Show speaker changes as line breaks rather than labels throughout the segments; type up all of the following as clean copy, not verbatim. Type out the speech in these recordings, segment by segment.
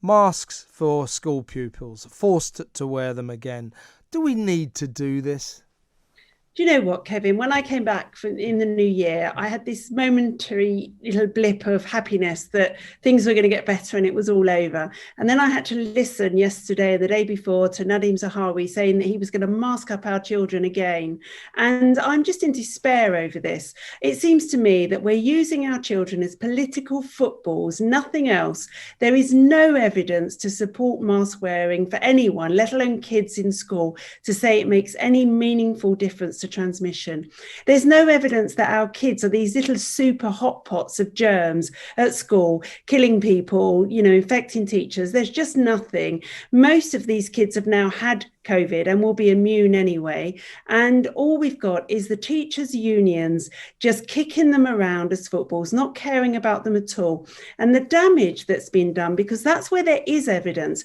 Masks for school pupils, forced to wear them again. Do we need to do this?
Do you know what, Kevin? When I came back in the new year, I had this momentary little blip of happiness that things were going to get better and it was all over. And then I had to listen yesterday, the day before, to Nadim Zahawi saying that he was going to mask up our children again. And I'm just in despair over this. It seems to me that we're using our children as political footballs, nothing else. There is no evidence to support mask wearing for anyone, let alone kids in school, to say it makes any meaningful difference to transmission. There's no evidence that our kids are these little super hot pots of germs at school, killing people, infecting teachers. There's just nothing. Most of these kids have now had COVID and will be immune anyway. And all we've got is the teachers' unions just kicking them around as footballs, not caring about them at all. And the damage that's been done, because that's where there is evidence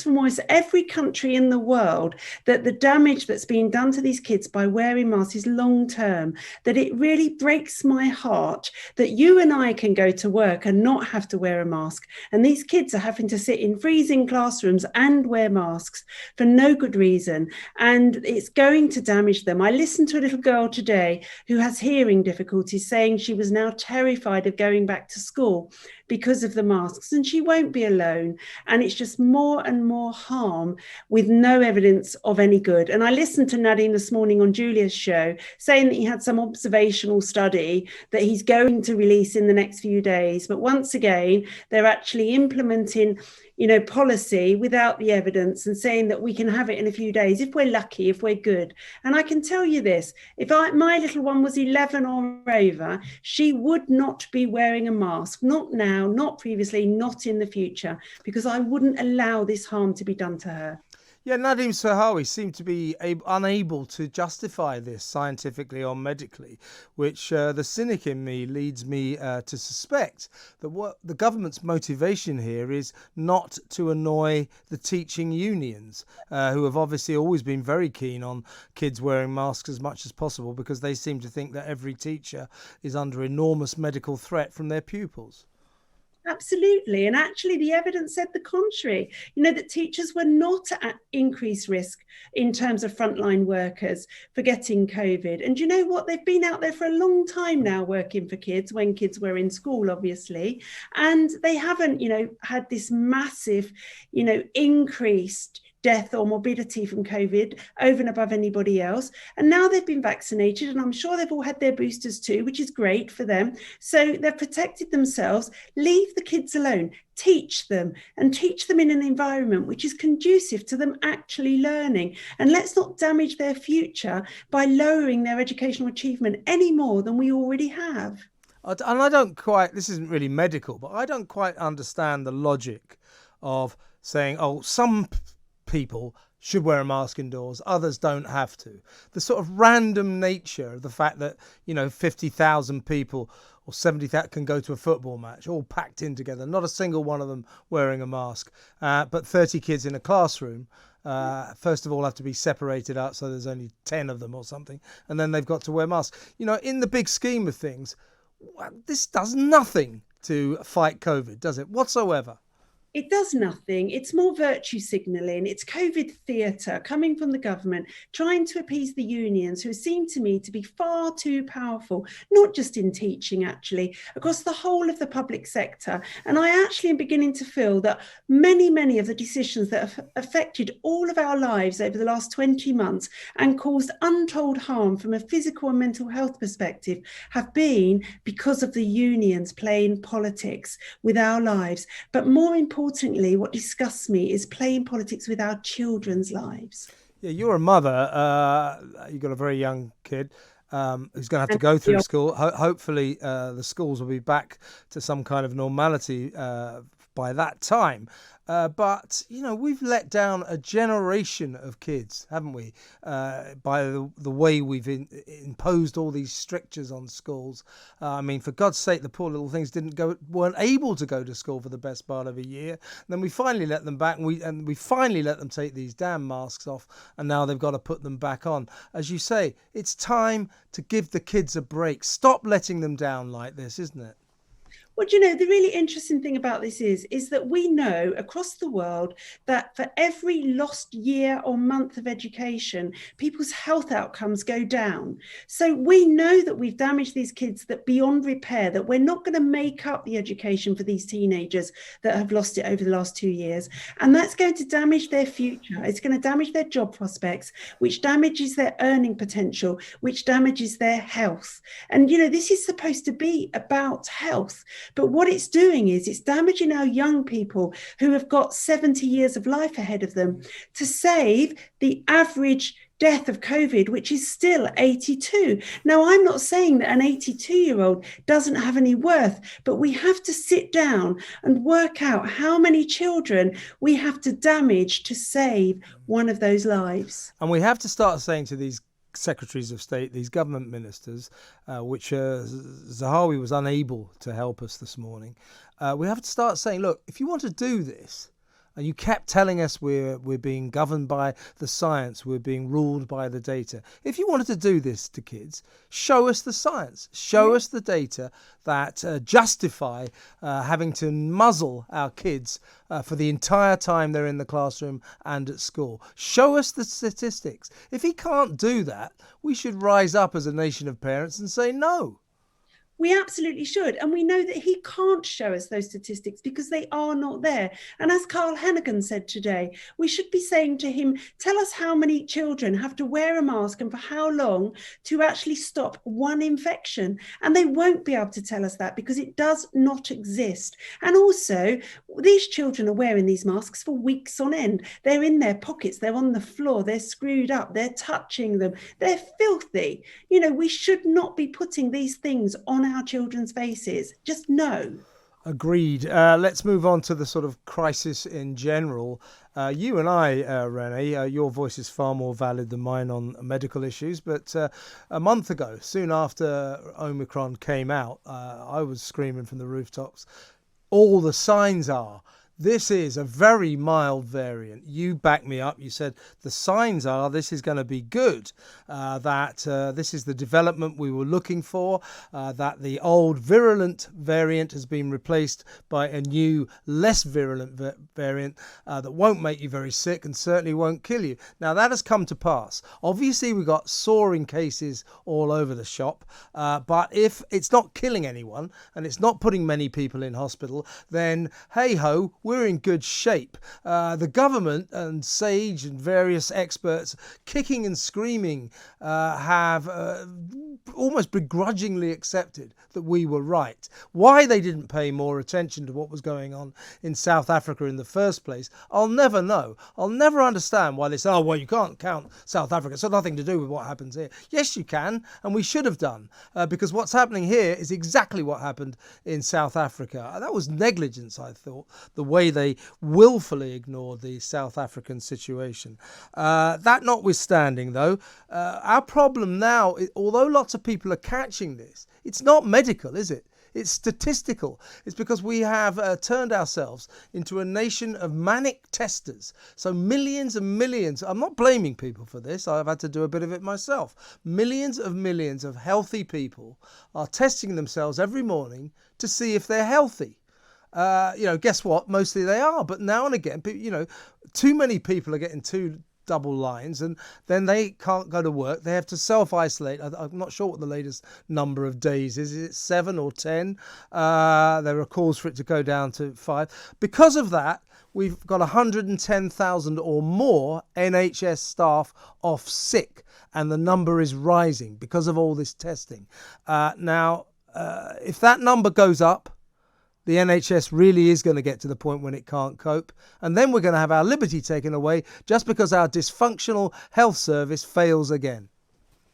from almost every country in the world, that the damage that's been done to these kids by wearing masks is long term, that it really breaks my heart that you and I can go to work and not have to wear a mask. And these kids are having to sit in freezing classrooms and wear masks for no good reason, and it's going to damage them. I listened to a little girl today who has hearing difficulties saying she was now terrified of going back to school because of the masks, and she won't be alone. And it's just more and more harm with no evidence of any good. And I listened to Nadine this morning on Julia's show saying that he had some observational study that he's going to release in the next few days. But once again, they're actually implementing policy without the evidence and saying that we can have it in a few days if we're lucky, if we're good. And I can tell you this, if my little one was 11 or over, she would not be wearing a mask, not now, not previously, not in the future, because I wouldn't allow this harm to be done to her.
Yeah, Nadim Sahawi seemed to be unable to justify this scientifically or medically, which the cynic in me leads me to suspect that what the government's motivation here is not to annoy the teaching unions, who have obviously always been very keen on kids wearing masks as much as possible, because they seem to think that every teacher is under enormous medical threat from their pupils.
Absolutely. And actually, the evidence said the contrary, that teachers were not at increased risk in terms of frontline workers for getting COVID. And you know what? They've been out there for a long time now working for kids when kids were in school, obviously. And they haven't, had this massive, increased death or morbidity from COVID over and above anybody else. And now they've been vaccinated, and I'm sure they've all had their boosters too, which is great for them. So they've protected themselves. Leave the kids alone. Teach them, and teach them in an environment which is conducive to them actually learning. And let's not damage their future by lowering their educational achievement any more than we already have.
And this isn't really medical, but I don't quite understand the logic of saying, some people should wear a mask indoors, others don't have to. The sort of random nature of the fact that 50,000 people or 70,000 can go to a football match all packed in together, not a single one of them wearing a mask, but 30 kids in a classroom first of all have to be separated out so there's only 10 of them or something, and then they've got to wear masks. In the big scheme of things, this does nothing to fight COVID, does it, whatsoever?
It does nothing. It's more virtue signalling. It's COVID theatre coming from the government, trying to appease the unions, who seem to me to be far too powerful, not just in teaching, actually, across the whole of the public sector. And I actually am beginning to feel that many of the decisions that have affected all of our lives over the last 20 months and caused untold harm from a physical and mental health perspective have been because of the unions playing politics with our lives. But more importantly, what disgusts me is playing politics with our children's lives.
Yeah, you're a mother. You've got a very young kid who's going to have to go through school. Hopefully, the schools will be back to some kind of normality by that time. But, we've let down a generation of kids, haven't we, by the way we've imposed all these strictures on schools. For God's sake, the poor little things weren't able to go to school for the best part of a year. And then we finally let them back, and we finally let them take these damn masks off, and now they've got to put them back on. As you say, it's time to give the kids a break. Stop letting them down like this, isn't it?
Well, the really interesting thing about this is that we know across the world that for every lost year or month of education, people's health outcomes go down. So we know that we've damaged these kids that beyond repair, that we're not going to make up the education for these teenagers that have lost it over the last 2 years. And that's going to damage their future. It's going to damage their job prospects, which damages their earning potential, which damages their health. And, this is supposed to be about health. But what it's doing is it's damaging our young people who have got 70 years of life ahead of them to save the average death of COVID, which is still 82. Now, I'm not saying that an 82-year-old doesn't have any worth, but we have to sit down and work out how many children we have to damage to save one of those lives.
And we have to start saying to these secretaries of state, these government ministers, which Zahawi was unable to help us this morning, we have to start saying, look, if you want to do this, and you kept telling us we're being governed by the science, we're being ruled by the data. If you wanted to do this to kids, show us the science, show us the data that justify having to muzzle our kids for the entire time they're in the classroom and at school. Show us the statistics. If he can't do that, we should rise up as a nation of parents and say no.
We absolutely should. And we know that he can't show us those statistics because they are not there. And as Carl Hennigan said today, we should be saying to him, tell us how many children have to wear a mask and for how long to actually stop one infection. And they won't be able to tell us that because it does not exist. And also, these children are wearing these masks for weeks on end. They're in their pockets, they're on the floor, they're screwed up, they're touching them, they're filthy. We should not be putting these things on our children's faces. Just no.
Agreed. Let's move on to the sort of crisis in general. You and I, Renee, your voice is far more valid than mine on medical issues, but a month ago, soon after Omicron came out, I was screaming from the rooftops, all the signs are this is a very mild variant. You backed me up. You said the signs are this is going to be good, that this is the development we were looking for, that the old virulent variant has been replaced by a new, less virulent variant that won't make you very sick and certainly won't kill you. Now, that has come to pass. Obviously, we've got soaring cases all over the shop, but if it's not killing anyone and it's not putting many people in hospital, then hey-ho, we're in good shape. The government and SAGE and various experts kicking and screaming have almost begrudgingly accepted that we were right. Why they didn't pay more attention to what was going on in South Africa in the first place, I'll never know. I'll never understand why they say, oh, well, you can't count South Africa. It's got nothing to do with what happens here. Yes, you can, and we should have done, because what's happening here is exactly what happened in South Africa. That was negligence, I thought, the way they willfully ignored the South African situation. That notwithstanding, though, our problem now, although lots of people are catching this, it's not medical, is it? It's statistical. It's because we have turned ourselves into a nation of manic testers. So millions and millions, I'm not blaming people for this, I've had to do a bit of it myself. Millions of healthy people are testing themselves every morning to see if they're healthy. Guess what? Mostly they are. But now and again, too many people are getting two double lines and then they can't go to work. They have to self-isolate. I'm not sure what the latest number of days is. Is it 7 or 10? There are calls for it to go down to 5. Because of that, we've got 110,000 or more NHS staff off sick, and the number is rising because of all this testing. Now, if that number goes up, the NHS really is going to get to the point when it can't cope. And then we're going to have our liberty taken away just because our dysfunctional health service fails again.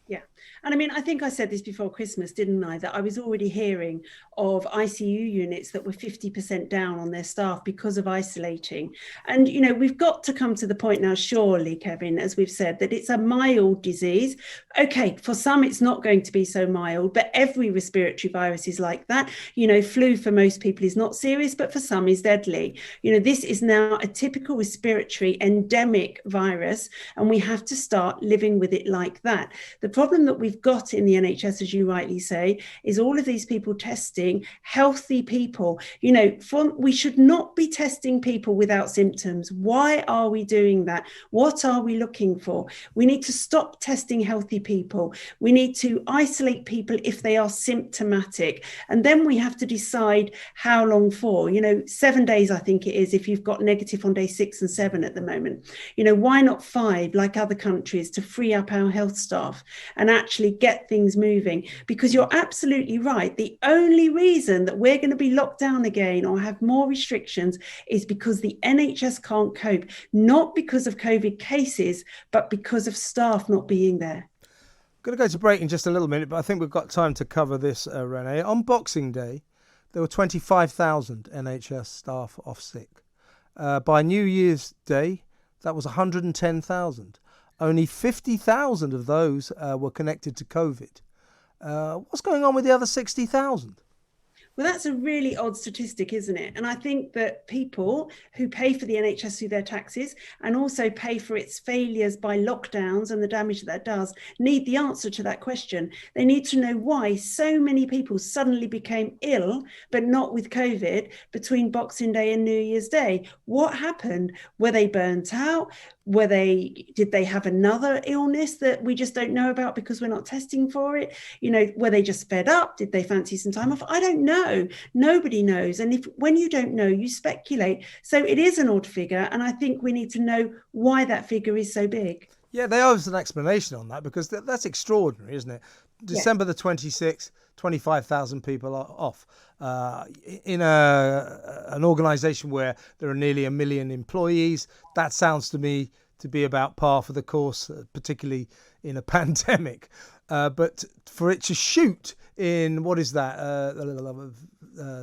Yeah. And I mean, I think I said this before Christmas, didn't I? That I was already hearing of ICU units that were 50% down on their staff because of isolating. And, we've got to come to the point now, surely, Kevin, as we've said, that it's a mild disease. Okay, for some, it's not going to be so mild, but every respiratory virus is like that. Flu for most people is not serious, but for some is deadly. This is now a typical respiratory endemic virus, and we have to start living with it like that. The problem that we've got in the NHS, as you rightly say, is all of these people testing healthy people. We should not be testing people without symptoms. Why are we doing that? What are we looking for? We need to stop testing healthy people. We need to isolate people if they are symptomatic. And then we have to decide how long for. 7 days, I think it is, if you've got negative on day 6 and 7 at the moment. Why not 5, like other countries, to free up our health staff and actually get things moving? Because you're absolutely right. The only reason that we're going to be locked down again or have more restrictions is because the NHS can't cope, not because of COVID cases, but because of staff not being there.
I'm going to go to break in just a little minute, but I think we've got time to cover this, Renee. On Boxing Day, there were 25,000 NHS staff off sick. By New Year's Day, that was 110,000. Only 50,000 of those were connected to COVID. What's going on with the other 60,000?
Well, that's a really odd statistic, isn't it? And I think that people who pay for the NHS through their taxes and also pay for its failures by lockdowns and the damage that does need the answer to that question. They need to know why so many people suddenly became ill, but not with COVID, between Boxing Day and New Year's Day. What happened? Were they burnt out? Did they have another illness that we just don't know about because we're not testing for it? Were they just fed up? Did they fancy some time off? I don't know. Nobody knows. And when you don't know, you speculate. So it is an odd figure. And I think we need to know why that figure is so big.
Yeah, they owe us an explanation on that, because that's extraordinary, isn't it? December the 26th, 25,000 people are off. In an organisation where there are nearly 1 million employees, that sounds to me to be about par for the course, particularly in a pandemic. But for it to shoot in, what is that,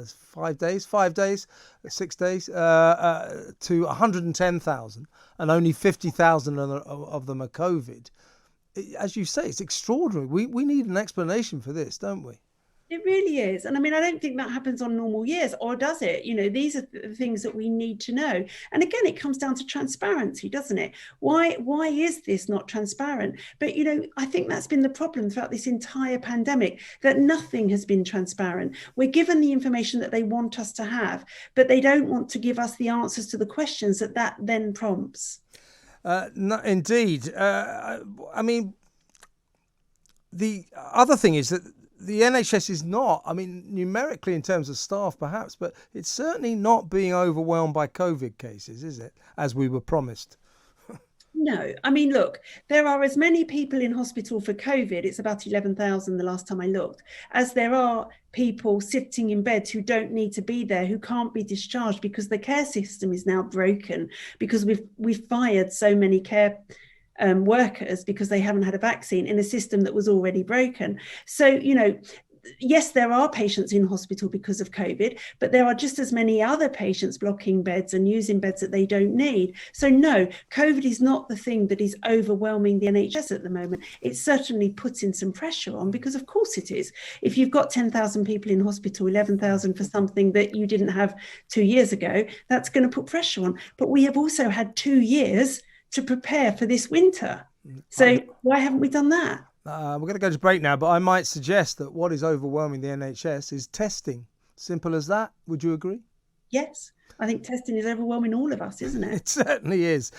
5 days, 6 days, to 110,000, and only 50,000 of them are COVID. As you say, it's extraordinary. We need an explanation for this, don't we?
It really is. And I mean, I don't think that happens on normal years, or does it? These are the things that we need to know. And again, it comes down to transparency, doesn't it? Why is this not transparent? But, I think that's been the problem throughout this entire pandemic, that nothing has been transparent. We're given the information that they want us to have, but they don't want to give us the answers to the questions that then prompts.
No, indeed. I mean, the other thing is that the NHS is not, numerically in terms of staff perhaps, but it's certainly not being overwhelmed by COVID cases, is it? As we were promised.
No, look, there are as many people in hospital for COVID, it's about 11,000 the last time I looked, as there are people sitting in beds who don't need to be there, who can't be discharged because the care system is now broken, because we've fired so many care workers because they haven't had a vaccine in a system that was already broken. So, yes, there are patients in hospital because of COVID, but there are just as many other patients blocking beds and using beds that they don't need. So no, COVID is not the thing that is overwhelming the NHS at the moment. It's certainly putting some pressure on, because of course it is. If you've got 10,000 people in hospital, 11,000 for something that you didn't have 2 years ago, that's going to put pressure on. But we have also had 2 years to prepare for this winter. So why haven't we done that?
We're going to go to break now, but I might suggest that what is overwhelming the NHS is testing. Simple as that. Would you agree?
Yes. I think testing is overwhelming all of us, isn't it?
It certainly is.